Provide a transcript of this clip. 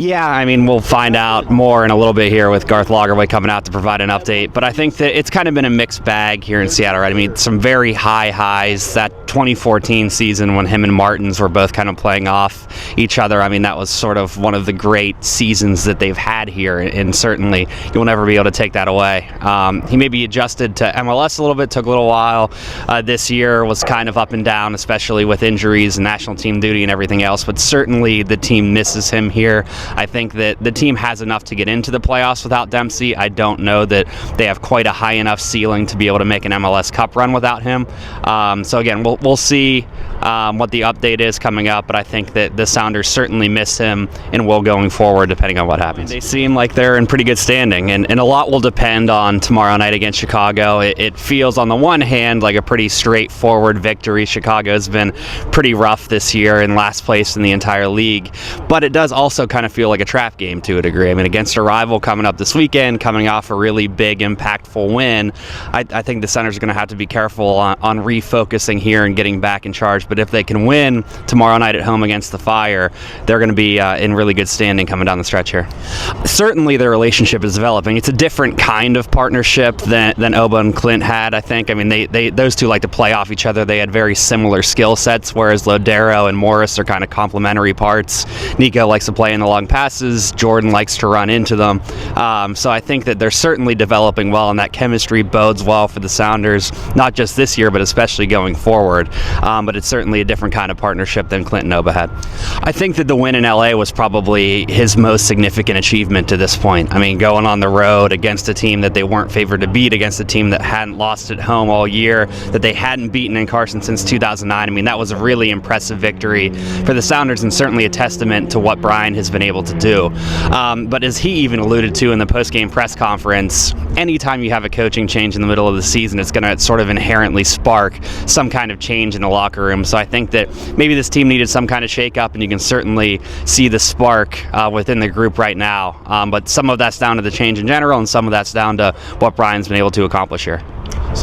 Yeah, I mean, we'll find out more in a little bit here with Garth Lagerwey coming out to provide an update. But I think that it's kind of been a mixed bag here in Seattle, right? I mean, some very high highs. That 2014 season when him and Martins were both kind of playing off each other, I mean, that was sort of one of the great seasons that they've had here. And certainly, you'll never be able to take that away. He maybe adjusted to MLS a little bit, took a little while. This year was kind of up and down, especially with injuries and national team duty and everything else. But certainly, the team misses him here. I think that the team has enough to get into the playoffs without Dempsey. I don't know that they have quite a high enough ceiling to be able to make an MLS Cup run without him. So again, we'll see what the update is coming up, but I think that the Sounders certainly miss him and will going forward depending on what happens. They seem like they're in pretty good standing, and a lot will depend on tomorrow night against Chicago. It feels on the one hand like a pretty straightforward victory. Chicago's been pretty rough this year in last place in the entire league, but it does also kind of feel like a trap game to a degree. I mean, against a rival coming up this weekend, coming off a really big, impactful win, I think the Senators are going to have to be careful on refocusing here and getting back in charge. But if they can win tomorrow night at home against the Fire, they're going to be in really good standing coming down the stretch here. Certainly their relationship is developing. It's a different kind of partnership than Oba and Clint had, I think. I mean, those two like to play off each other. They had very similar skill sets, whereas Lodero and Morris are kind of complementary parts. Nico likes to play in the long passes. Jordan likes to run into them. So I think that they're certainly developing well, and that chemistry bodes well for the Sounders, not just this year, but especially going forward. But it's certainly a different kind of partnership than Clint and Oba had. I think that the win in LA was probably his most significant achievement to this point. I mean, going on the road against a team that they weren't favored to beat, against a team that hadn't lost at home all year, that they hadn't beaten in Carson since 2009. I mean, that was a really impressive victory for the Sounders, and certainly a testament to what Brian has been able to do. But as he even alluded to in the post-game press conference, anytime you have a coaching change in the middle of the season, it's going to sort of inherently spark some kind of change in the locker room. So I think that maybe this team needed some kind of shake-up, and you can certainly see the spark within the group right now. But some of that's down to the change in general, and some of that's down to what Brian's been able to accomplish here. So